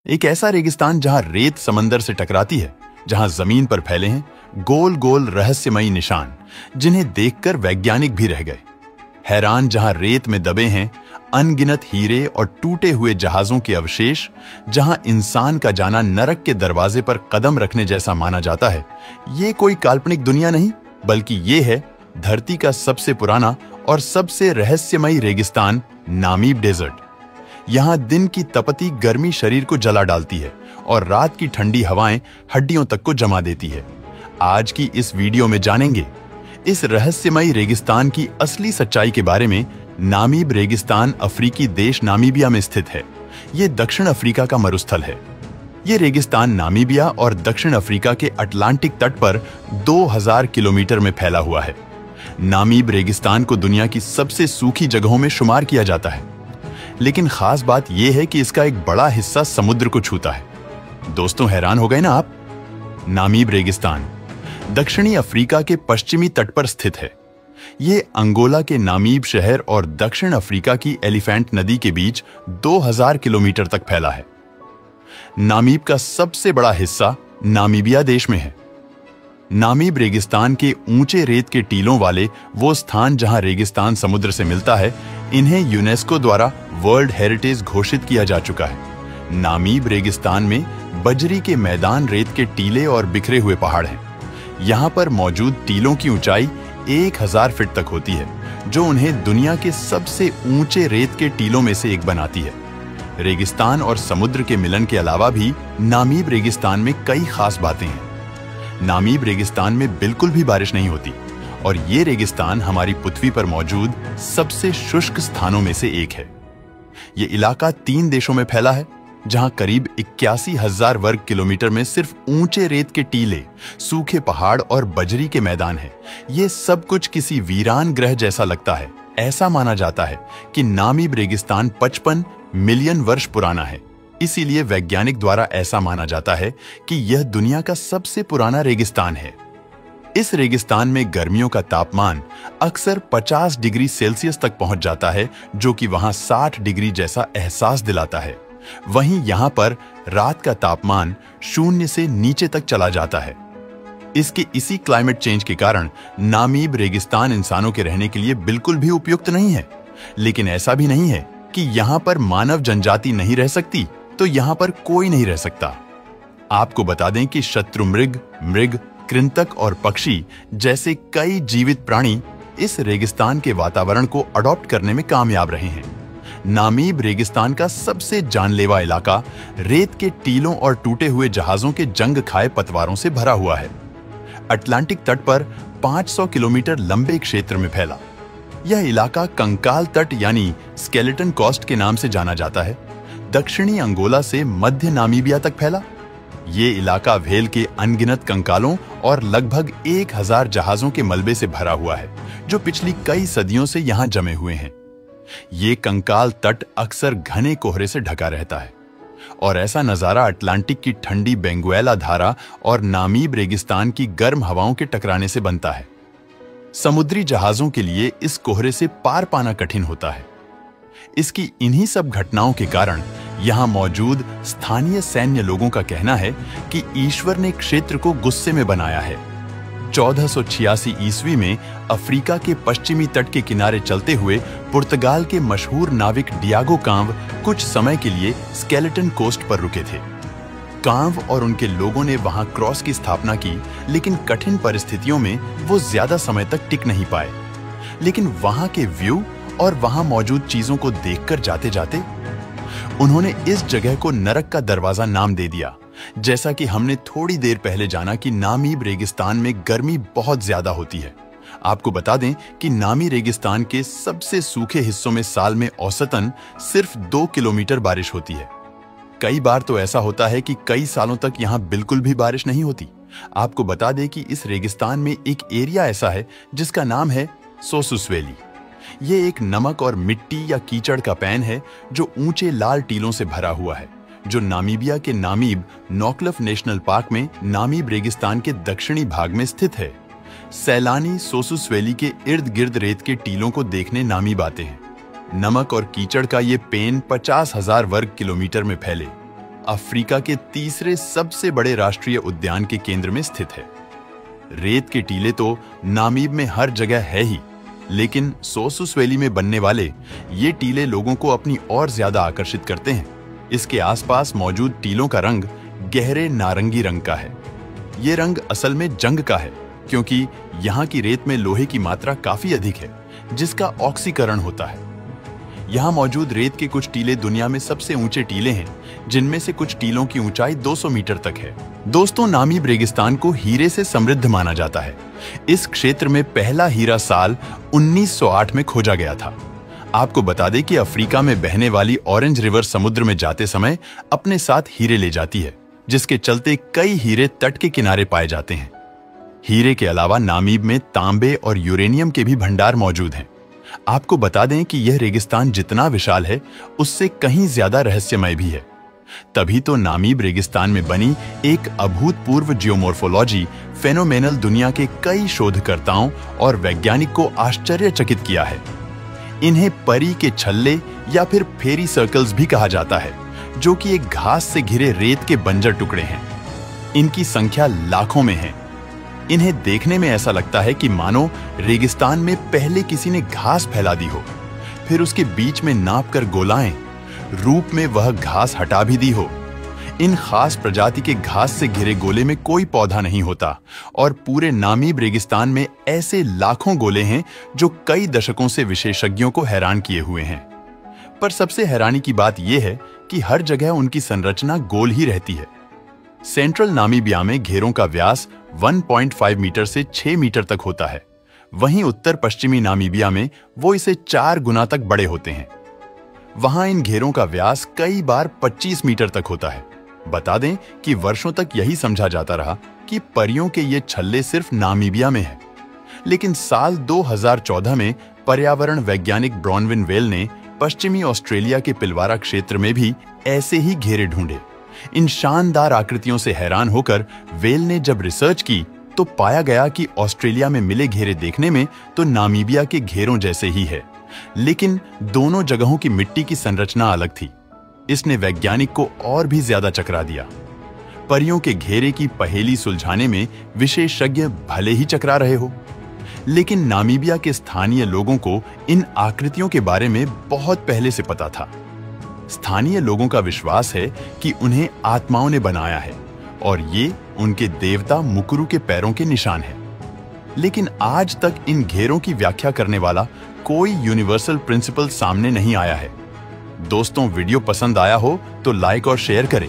एक ऐसा रेगिस्तान जहां रेत समंदर से टकराती है, जहां जमीन पर फैले हैं गोल गोल रहस्यमयी निशान, जिन्हें देखकर वैज्ञानिक भी रह गए हैरान। जहां रेत में दबे हैं अनगिनत हीरे और टूटे हुए जहाजों के अवशेष, जहां इंसान का जाना नरक के दरवाजे पर कदम रखने जैसा माना जाता है। ये कोई काल्पनिक दुनिया नहीं, बल्कि ये है धरती का सबसे पुराना और सबसे रहस्यमयी रेगिस्तान, नामीब डेजर्ट। यहां दिन की तपती गर्मी शरीर को जला डालती है और रात की ठंडी हवाएं हड्डियों तक को जमा देती है। आज की इस वीडियो में जानेंगे इस रहस्यमयी रेगिस्तान की असली सच्चाई के बारे में। नामीब रेगिस्तान अफ्रीकी देश नामीबिया में स्थित है। ये दक्षिण अफ्रीका का मरुस्थल है। ये रेगिस्तान नामीबिया और दक्षिण अफ्रीका के अटलांटिक तट पर 2000 किलोमीटर में फैला हुआ है। नामीब रेगिस्तान को दुनिया की सबसे सूखी जगहों में शुमार किया जाता है, लेकिन खास बात यह है कि इसका एक बड़ा हिस्सा समुद्र को छूता है। दोस्तों, हैरान हो गए ना आप? नामीब रेगिस्तान दक्षिणी अफ्रीका के पश्चिमी तट पर स्थित है। ये अंगोला के नामीब शहर और दक्षिण अफ्रीका की एलिफेंट नदी के बीच 2000 किलोमीटर तक फैला है। नामीब का सबसे बड़ा हिस्सा नामीबिया देश में है। नामीब रेगिस्तान के ऊंचे रेत के टीलों वाले वो स्थान जहां रेगिस्तान समुद्र से मिलता है, इन्हें यूनेस्को द्वारा वर्ल्ड हेरिटेज घोषित किया जा चुका है। नामीब रेगिस्तान में बजरी के मैदान, रेत के टीले और बिखरे हुए पहाड़ हैं। यहाँ पर मौजूद टीलों की ऊंचाई 1000 फीट तक होती है, जो उन्हें दुनिया के सबसे ऊंचे रेत के टीलों में से एक बनाती है। रेगिस्तान और समुद्र के मिलन के अलावा भी नामीब रेगिस्तान में कई खास बातें हैं। नामीब रेगिस्तान में बिल्कुल भी बारिश नहीं होती और ये रेगिस्तान हमारी पृथ्वी पर मौजूद सबसे शुष्क स्थानों में से एक है। ये इलाका 3 देशों में फैला है, जहां करीब 81,000 वर्ग किलोमीटर में सिर्फ ऊंचे रेत के टीले, सूखे पहाड़ और बजरी के मैदान हैं। ये सब कुछ किसी वीरान ग्रह जैसा लगता है। ऐसा माना जाता है कि नामीब रेगिस्तान 55 मिलियन वर्ष पुराना है। इसीलिए वैज्ञानिक द्वारा ऐसा माना जाता है कि यह दुनिया का सबसे पुराना रेगिस्तान है। इस रेगिस्तान में गर्मियों का तापमान अक्सर 50 डिग्री सेल्सियस तक पहुंच जाता है, जो कि वहां 60 डिग्री जैसा एहसास दिलाता है। वहीं यहां पर रात का तापमान 0 से नीचे तक चला जाता है। इसके इसी क्लाइमेट चेंज के कारण नामीब रेगिस्तान इंसानों के रहने के लिए बिल्कुल भी उपयुक्त नहीं है। लेकिन ऐसा भी नहीं है कि यहां पर मानव जनजाति नहीं रह सकती, तो यहां पर कोई नहीं रह सकता। आपको बता दें कि शत्रुमृग, मृग, कृंतक और पक्षी जैसे कई जीवित प्राणी इस रेगिस्तान के वातावरण को अडॉप्ट करने में कामयाब रहे हैं। नामीब रेगिस्तान का सबसे जानलेवा इलाका रेत के टीलों और टूटे हुए जहाजों के जंग खाए पतवारों से भरा हुआ है। अटलांटिक तट पर 500 किलोमीटर लंबे क्षेत्र में फैला यह इलाका कंकाल तट यानी स्केलेटन कोस्ट के नाम से जाना जाता है। दक्षिणी अंगोला से मध्य नामीबिया तक फैला ये इलाका व्हेल के अनगिनत कंकालों और लगभग 1000 जहाजों के मलबे से भरा हुआ है, जो पिछली कई सदियों से यहां जमे हुए हैं। ये कंकाल तट अक्सर घने कोहरे से ढका रहता है और ऐसा नजारा अटलांटिक की ठंडी बेंगुएला धारा और नामीब रेगिस्तान की गर्म हवाओं के टकराने से बनता है। समुद्री जहाजों के लिए इस कोहरे से पार पाना कठिन होता है। इसकी इन्हीं सब घटनाओं के कारण यहां मौजूद स्थानीय सैन्य लोगों का कहना है कि ईश्वर ने क्षेत्र को गुस्से में बनाया है। 1486 ईस्वी में अफ्रीका के पश्चिमी तट के किनारे चलते हुए पुर्तगाल के मशहूर नाविक डियागो कांव कुछ समय के लिए स्केलेटन कोस्ट पर रुके थे। कांव और उनके लोगों ने वहां क्रॉस की स्थापना की, लेकिन कठिन परिस्थितियों में वो ज्यादा समय तक टिक नहीं पाए। लेकिन वहां के व्यू और वहां मौजूद चीजों को देखकर जाते जाते उन्होंने इस जगह को नरक का दरवाजा नाम दे दिया। जैसा कि हमने थोड़ी देर पहले जाना कि नामीब रेगिस्तान में गर्मी बहुत ज्यादा होती है। आपको बता दें कि नामी रेगिस्तान के सबसे सूखे हिस्सों में साल में औसतन सिर्फ 2 किलोमीटर बारिश होती है। कई बार तो ऐसा होता है कि कई सालों तक यहां बिल्कुल भी बारिश नहीं होती। आपको बता दें कि इस रेगिस्तान में एक एरिया ऐसा है जिसका नाम है सोसुस वैली। ये एक नमक और मिट्टी या कीचड़ का पैन है जो ऊंचे लाल टीलों से भरा हुआ है, जो नामीबिया के नामीब नॉकलफ नेशनल पार्क में नामीब रेगिस्तान के दक्षिणी भाग में स्थित है। सैलानी सोसुस वैली के इर्द गिर्द रेत के टीलों को देखने नामीब आते हैं। नमक और कीचड़ का ये पेन 50,000 वर्ग किलोमीटर में फैले अफ्रीका के तीसरे सबसे बड़े राष्ट्रीय उद्यान के केंद्र में स्थित है। रेत के टीले तो नामीब में हर जगह है ही, लेकिन सोसुस वैली में बनने वाले ये टीले लोगों को अपनी ओर ज्यादा आकर्षित करते हैं। इसके आसपास मौजूद टीलों का रंग गहरे नारंगी रंग का है। ये रंग असल में जंग का है, क्योंकि यहाँ की रेत में लोहे की मात्रा काफी अधिक है, जिसका ऑक्सीकरण होता है। यहाँ मौजूद रेत के कुछ टीले दुनिया में सबसे ऊंचे टीले हैं, जिनमें से कुछ टीलों की ऊंचाई 200 मीटर तक है। दोस्तों, नामीब रेगिस्तान को हीरे से समृद्ध माना जाता है। इस क्षेत्र में पहला हीरा साल 1908 में खोजा गया था। आपको बता दें कि अफ्रीका में बहने वाली ऑरेंज रिवर समुद्र में जाते समय अपने साथ हीरे ले जाती है, जिसके चलते कई हीरे तट के किनारे पाए जाते हैं। हीरे के अलावा नामीब में तांबे और यूरेनियम के भी भंडार मौजूद हैं। आपको बता दें कि यह रेगिस्तान जितना विशाल है, उससे कहीं ज्यादा रहस्यमय भी है। तभी तो नामीब रेगिस्तान में बनी एक अभूतपूर्व जियोमॉर्फोलॉजी फेनोमेनल दुनिया के कई शोधकर्ताओं और वैज्ञानिक को आश्चर्यचकित किया है। इन्हें परी के छल्ले या फिर फेरी सर्कल्स भी कहा जाता है, जो कि एक घास से घिरे रेत के बंजर टुकड़े हैं। इनकी संख्या लाखों में है। इन्हें देखने में ऐसा लगता है कि मानो रेगिस्तान में पहले किसी ने घास फैला दी हो, फिर उसके बीच में नापकर गोलाएं रूप में वह घास हटा भी दी हो। इन खास प्रजाति के घास से घिरे गोले में कोई पौधा नहीं होता और पूरे नामीब रेगिस्तान में ऐसे लाखों गोले हैं जो कई दशकों से विशेषज्ञों को हैरान किए हुए हैं। पर सबसे हैरानी की बात यह है कि हर जगह उनकी संरचना गोल ही रहती है। सेंट्रल नामीबिया में घेरों का व्यास 1.5 मीटर से 6 मीटर तक होता है। वहीं उत्तर पश्चिमी नामीबिया में वो इसे 4 गुना तक बड़े होते हैं। वहां इन घेरों का व्यास कई बार 25 मीटर तक होता है। बता दें कि वर्षों तक यही समझा जाता रहा कि परियों के ये छल्ले सिर्फ नामीबिया में है, लेकिन साल 2014 में पर्यावरण वैज्ञानिक ब्रॉनविन वेल ने पश्चिमी ऑस्ट्रेलिया के पिलवारा क्षेत्र में भी ऐसे ही घेरे ढूंढे। इन शानदार आकृतियों से हैरान होकर वेल ने जब रिसर्च की तो पाया गया कि ऑस्ट्रेलिया में मिले घेरे देखने में तो नामीबिया के घेरों जैसे ही है, लेकिन दोनों जगहों की मिट्टी की संरचना अलग थी। इसने वैज्ञानिक को और भी ज्यादा चकरा दिया। परियों के घेरे की पहेली सुलझाने में विशेषज्ञ भले ही चकरा रहे हो, लेकिन नामीबिया के स्थानीय लोगों को इन आकृतियों के बारे में बहुत पहले से पता था। स्थानीय लोगों का विश्वास है कि उन्हें आत्माओं ने बनाया है और ये उनके देवता मुकुरु के पैरों के निशान है। लेकिन आज तक इन घेरों की व्याख्या करने वाला कोई यूनिवर्सल प्रिंसिपल सामने नहीं आया है। दोस्तों, वीडियो पसंद आया हो तो लाइक और शेयर करें।